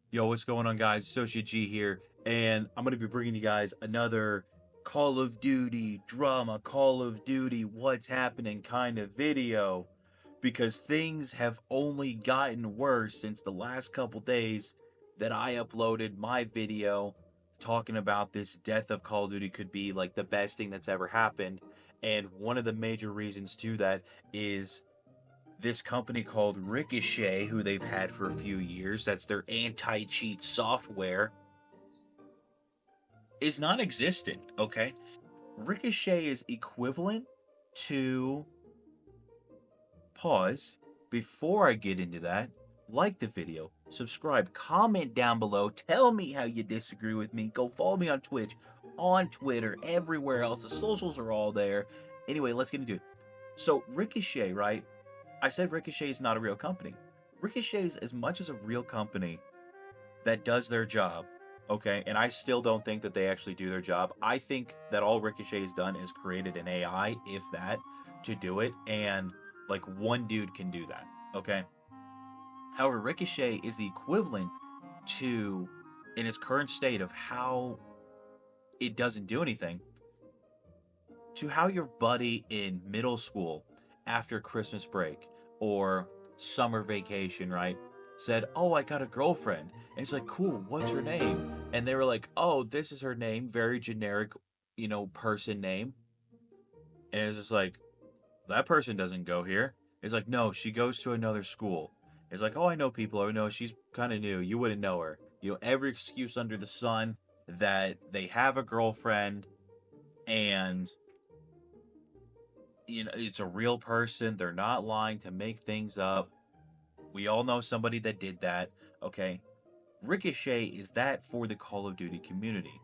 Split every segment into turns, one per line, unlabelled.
Yo, what's going on, guys? Associate G here, and I'm going to be bringing you guys another Call of Duty drama, Call of Duty what's happening kind of video, because things have only gotten worse since the last couple days that I uploaded my video talking about this death of Call of Duty could be like the best thing that's ever happened. And one of the major reasons to that is this company called Ricochet, who they've had for a few years, that's their anti cheat software, is non existent, okay? Ricochet is equivalent to, pause, before I get into that, like the video, subscribe, comment down below, tell me how you disagree with me, go follow me on Twitch, on Twitter, everywhere else. The socials are all there. Anyway, let's get into it. So, Ricochet, right? I said Ricochet is not a real company. Ricochet is as much as a real company that does their job, okay? And I still don't think that they actually do their job. I think that all Ricochet has done is created an AI, if that, to do it, and like one dude can do that, okay? However, Ricochet is the equivalent to, in its current state of how it doesn't do anything, to how your buddy in middle school after Christmas break or summer vacation, right, said, "Oh, I got a girlfriend." And it's like, "Cool, what's her name?" And they were like, "Oh, this is her name, very generic, person name." And it's just like, that person doesn't go here. It's like, "No, she goes to another school." It's like, "Oh, I know people. I know she's kind of new. You wouldn't know her." Every excuse under the sun that they have a girlfriend and it's a real person. They're not lying to make things up. We all know somebody that did that. Okay. Ricochet is that for the Call of Duty community.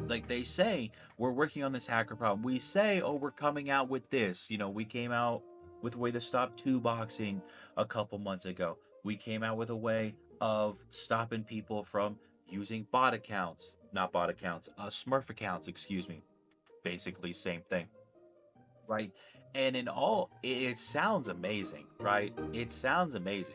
Like they say, we're working on this hacker problem. We say, oh, we're coming out with this. We came out with a way to stop two boxing a couple months ago. We came out with a way of stopping people from using bot accounts. Not bot accounts, Smurf accounts, excuse me. Basically, same thing. Right? And in all, it sounds amazing, right? It sounds amazing.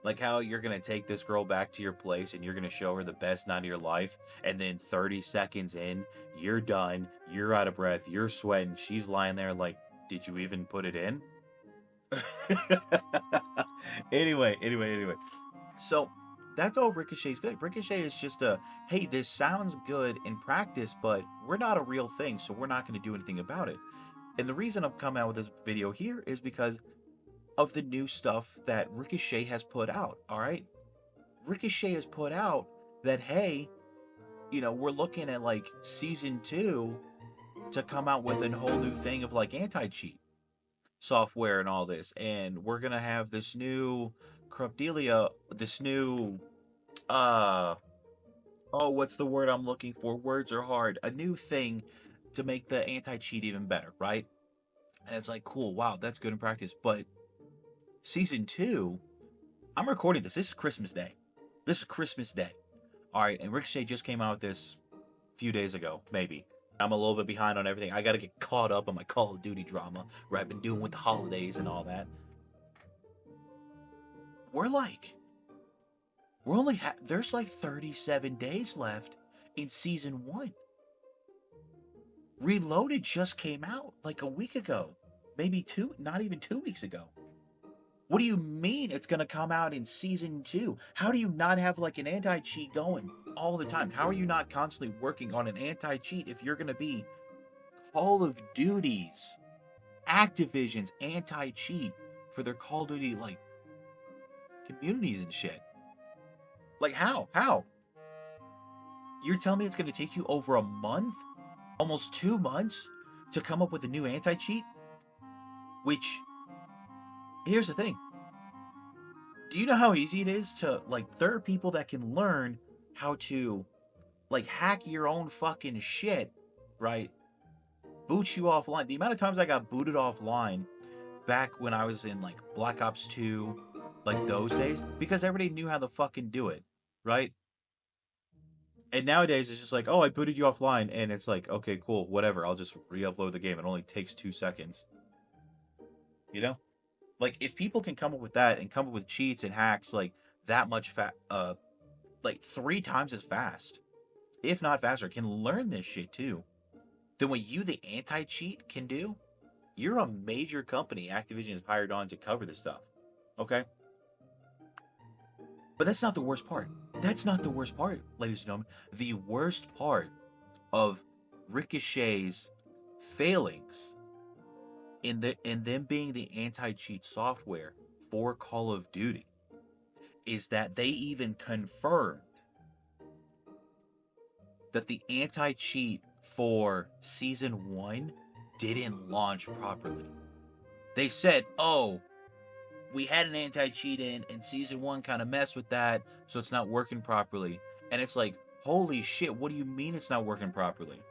Like how you're gonna take this girl back to your place and you're gonna show her the best night of your life, and then 30 seconds in, you're done, you're out of breath, you're sweating, she's lying there like, did you even put it in? anyway. So that's all Ricochet's good. Ricochet is just a, hey, this sounds good in practice, but we're not a real thing, so we're not gonna do anything about it. And the reason I'm coming out with this video here is because of the new stuff that Ricochet has put out, all right? Ricochet has put out that, hey, we're looking at like season 2 to come out with a whole new thing of like anti-cheat software and all this. And we're going to have this new Corruptelia, this new, uh, oh, what's the word I'm looking for? Words are hard. A new thing to make the anti-cheat even better, right? And it's like, cool, wow, that's good in practice. But season 2, I'm recording this. This is Christmas Day. This is Christmas Day. All right, and Ricochet just came out with this a few days ago, maybe. I'm a little bit behind on everything. I got to get caught up on my Call of Duty drama, where I've been doing with the holidays and all that. We're like, there's like 37 days left in season 1. Reloaded just came out like a week ago. Maybe two, not even 2 weeks ago. What do you mean it's going to come out in season 2? How do you not have like an anti-cheat going all the time? How are you not constantly working on an anti-cheat if you're going to be Call of Duty's, Activision's anti-cheat for their Call of Duty like communities and shit? Like how? How? You're telling me it's going to take you over a month, almost 2 months to come up with a new anti-cheat? Which, here's the thing. Do you know how easy it is to, like, there are people that can learn how to, like, hack your own fucking shit, right? Boot you offline. The amount of times I got booted offline back when I was in, like, Black Ops 2, like, those days, because everybody knew how to fucking do it, right? And nowadays, it's just like, oh, I booted you offline, and it's like, okay, cool, whatever, I'll just re-upload the game. It only takes 2 seconds, you know? Like, if people can come up with that and come up with cheats and hacks, like, that much like 3 times as fast, if not faster, can learn this shit too, then what you, the anti-cheat, can do, you're a major company Activision has hired on to cover this stuff. Okay? But that's not the worst part. That's not the worst part, ladies and gentlemen. The worst part of Ricochet's failings in them being the anti-cheat software for Call of Duty is that they even confirmed that the anti-cheat for Season 1 didn't launch properly. They said, oh, we had an anti-cheat in, and Season 1 kind of messed with that, so it's not working properly. And it's like, holy shit, what do you mean it's not working properly?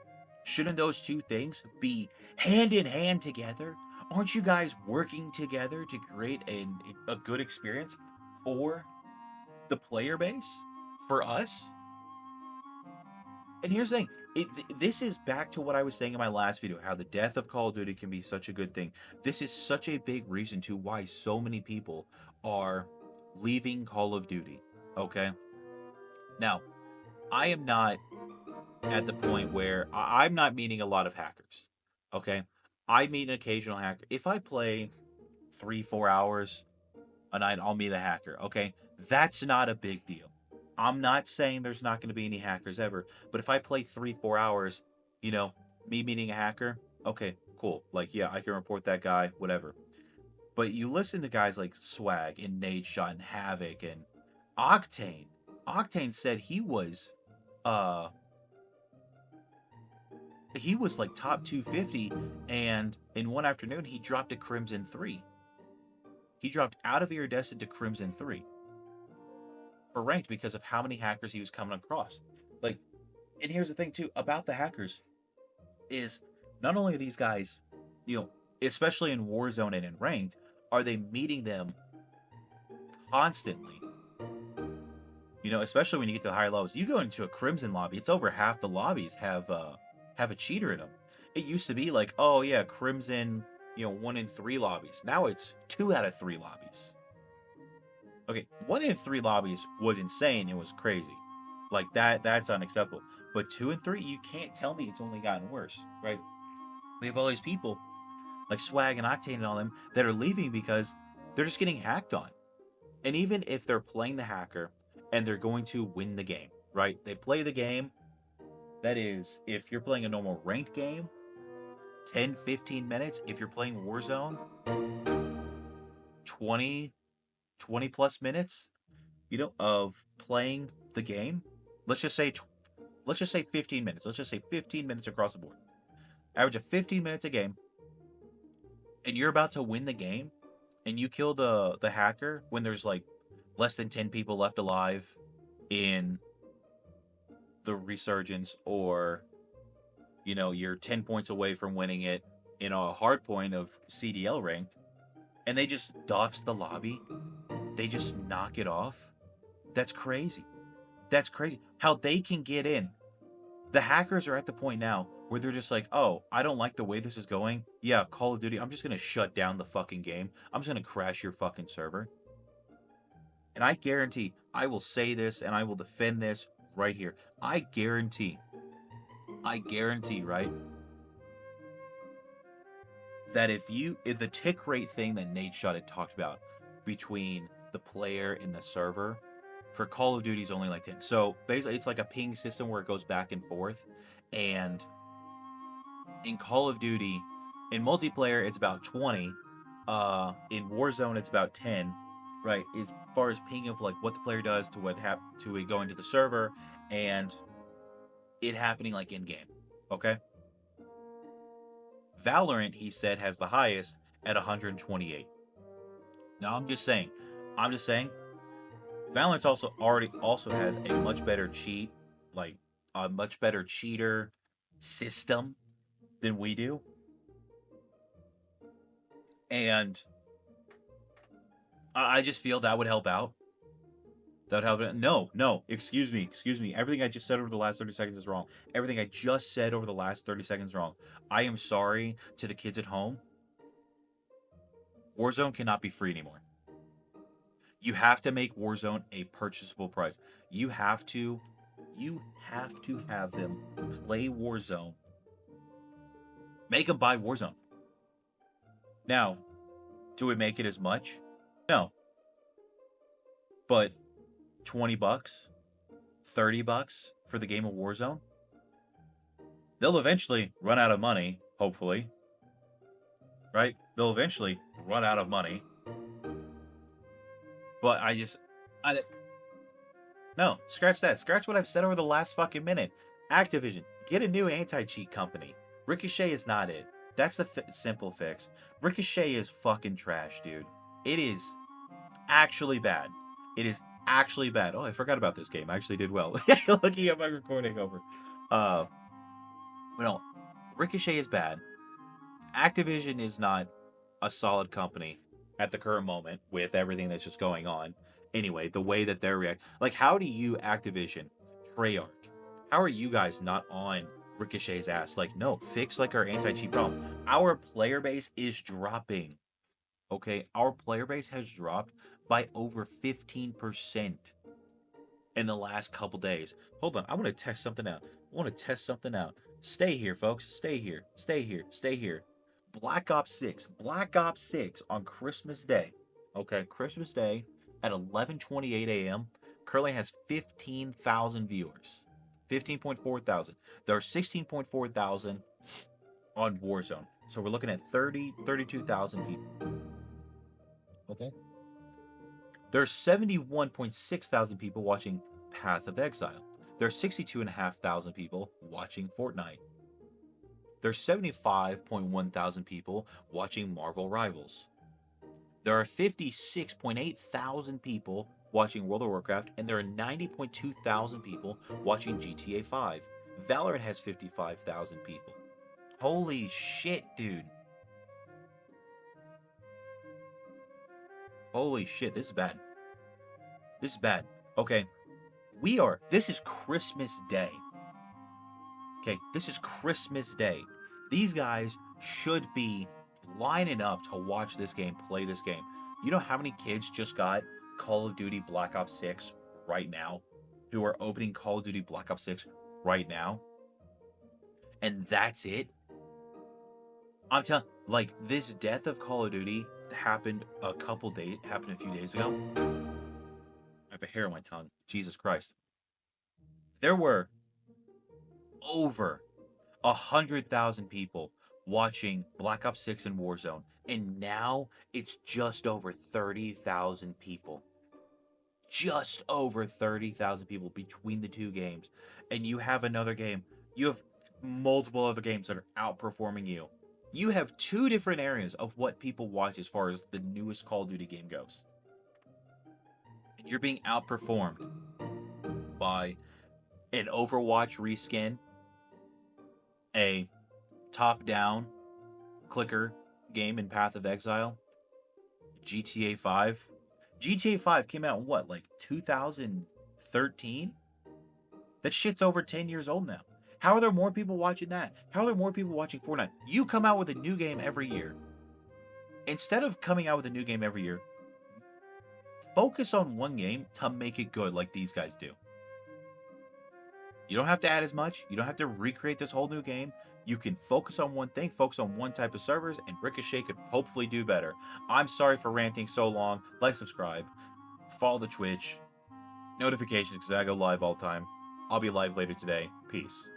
Shouldn't those two things be hand in hand together? Aren't you guys working together to create a good experience for the player base? For us? And here's the thing. This is back to what I was saying in my last video, how the death of Call of Duty can be such a good thing. This is such a big reason to why so many people are leaving Call of Duty. Okay? Now, I am not at the point where I'm not meeting a lot of hackers. Okay? I meet an occasional hacker. If I play 3-4 hours a night, I'll meet a hacker. Okay? That's not a big deal. I'm not saying there's not going to be any hackers ever, but if I play 3-4 hours, you know, me meeting a hacker, okay, cool. Like, yeah, I can report that guy, whatever. But you listen to guys like Swag and Nadeshot and Havoc and Octane. Octane said uh, he was like top 250, and in one afternoon he dropped to Crimson 3. He dropped out of Iridescent to Crimson 3. For ranked because of how many hackers he was coming across. Like, and here's the thing too about the hackers is not only are these guys, you know, especially in Warzone and in ranked, are they meeting them constantly? You know, especially when you get to the higher levels. You go into a Crimson lobby, it's over half the lobbies have a cheater in them. It used to be like, oh yeah, Crimson, you know, 1 in 3 lobbies. Now it's 2 out of 3 lobbies. Okay, 1 in 3 lobbies was insane. It was crazy. Like that's unacceptable. But 2 and 3, you can't tell me it's only gotten worse, right? We have all these people like Swag and Octane and all them that are leaving because they're just getting hacked on. And even if they're playing the hacker and they're going to win the game, right? They play the game. That is, if you're playing a normal ranked game, 10, 15 minutes. If you're playing Warzone, 20, 20 plus minutes, you know, of playing the game. Let's just say 15 minutes. Let's just say 15 minutes across the board. Average of 15 minutes a game. And you're about to win the game and you kill the hacker when there's like less than 10 people left alive in the resurgence, or you know, you're 10 points away from winning it in a hard point of CDL ranked, and they just dox the lobby. They just knock it off. That's crazy. That's crazy. How they can get in. The hackers are at the point now where they're just like, oh, I don't like the way this is going. Yeah, Call of Duty, I'm just going to shut down the fucking game. I'm just going to crash your fucking server. And I guarantee, I will say this and I will defend this right here. I guarantee, right, that if the tick rate thing that Nadeshot had talked about between the player and the server for Call of Duty is only like 10. So basically, it's like a ping system where it goes back and forth. And in Call of Duty, in multiplayer, it's about 20. In Warzone, it's about 10. Right, as far as ping of like what the player does to to it going to the server and it happening like in game. Okay. Valorant, he said, has the highest at 128. Now I'm just saying, Valorant also has a much better a much better cheater system than we do. And I just feel that would help out. That would help out. No, excuse me. Everything I just said over the last 30 seconds is wrong. Everything I just said over the last 30 seconds is wrong. I am sorry to the kids at home. Warzone cannot be free anymore. You have to make Warzone a purchasable price. You have to have them play Warzone. Make them buy Warzone. Now, do we make it as much? No. But $20, $30 for the game of Warzone? They'll eventually run out of money, hopefully. Right? They'll eventually run out of money. But no, scratch that. Scratch what I've said over the last fucking minute. Activision, get a new anti-cheat company. Ricochet is not it. That's the simple fix. Ricochet is fucking trash, dude. It is actually bad. It is actually bad. Oh, I forgot about this game. I actually did well. Looking at my recording over. But no, Ricochet is bad. Activision is not a solid company at the current moment with everything that's just going on. Anyway, the way that they're reacting. Like, how do you, Activision, Treyarch, how are you guys not on Ricochet's ass? Like, no, fix like our anti-cheat problem. Our player base is dropping. Okay, our player base has dropped by over 15% in the last couple days. Hold on, I want to test something out. Stay here, folks. Stay here. Stay here. Black Ops 6. Black Ops 6 on Christmas Day. Okay, Christmas Day at 11:28 a.m. currently has 15,000 viewers. 15.4 thousand. There are 16.4 thousand on Warzone. So we're looking at 32,000 people. Okay. There's 71.6 thousand people watching Path of Exile. There's 62.5 thousand people watching Fortnite. There's 75.1 thousand people watching Marvel Rivals. There are 56.8 thousand people watching World of Warcraft, and there are 90.2 thousand people watching GTA 5. Valorant has 55,000 people. Holy shit, dude. Holy shit, this is bad. This is bad. Okay, this is Christmas Day. Okay, this is Christmas Day. These guys should be lining up to watch this game, play this game. You know how many kids just got Call of Duty Black Ops 6 right now? Who are opening Call of Duty Black Ops 6 right now? And that's it? I'm telling, like, this death of Call of Duty happened a few days ago. I have a hair on my tongue. Jesus Christ. There were over 100,000 people watching Black Ops 6 and Warzone, and now it's just over 30,000 people. Just over 30,000 people between the two games. And you have another game. You have multiple other games that are outperforming you. You have two different areas of what people watch as far as the newest Call of Duty game goes. And you're being outperformed by an Overwatch reskin, a top-down clicker game in Path of Exile, GTA 5. GTA 5 came out in what, like 2013? That shit's over 10 years old now. How are there more people watching that? How are there more people watching Fortnite? You come out with a new game every year. Instead of coming out with a new game every year, focus on one game to make it good like these guys do. You don't have to add as much. You don't have to recreate this whole new game. You can focus on one thing, focus on one type of servers, and Ricochet could hopefully do better. I'm sorry for ranting so long. Like, subscribe, follow the Twitch, notifications because I go live all the time. I'll be live later today. Peace.